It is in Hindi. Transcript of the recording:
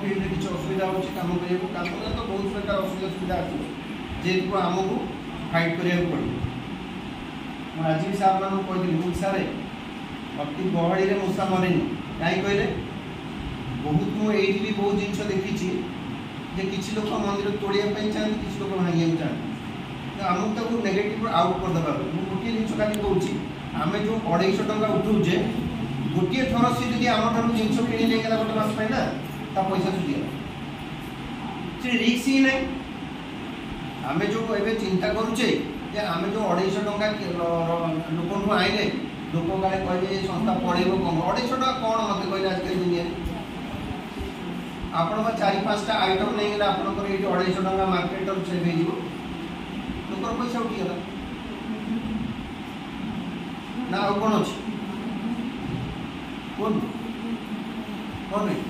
फील्ड किसी असुविधा हो काम करने तो बहुत प्रकार असुविधा सुविधा आस जेको आमको फाइट करा पड़ो। आज भी सार मान कही सारे अति गहड़ी में मूषा मरेनि कहीं कहले बहुत मुझे भी बहुत जिन देखी जे किसी लोग मंदिर तोड़ाई चाहते किसी लोग भांगा चाहते तो आमको ताको नेगेटिव आउट करदेवा गोटे जिन खाली कौन आम जो 250 टंका उठाऊे गोटे थर सी जी आम जिन किणी लेगला गोटे मास ना ता पैसा सुझीगला से रिक्स ही ना। आम जो ए चिंता करुचे आम जो 250 टंका लोक आईले लोक काले कहे संस्था पढ़ेब कम 250 टका कौन मत कहले आजकल दुनिया आपण 4-5टा आइटम नहीं गला आपनकर ये 250 टका मार्केट सेव हो लोकर पैसा उठीगला ना और कौन अच्छे कौन कौन नहीं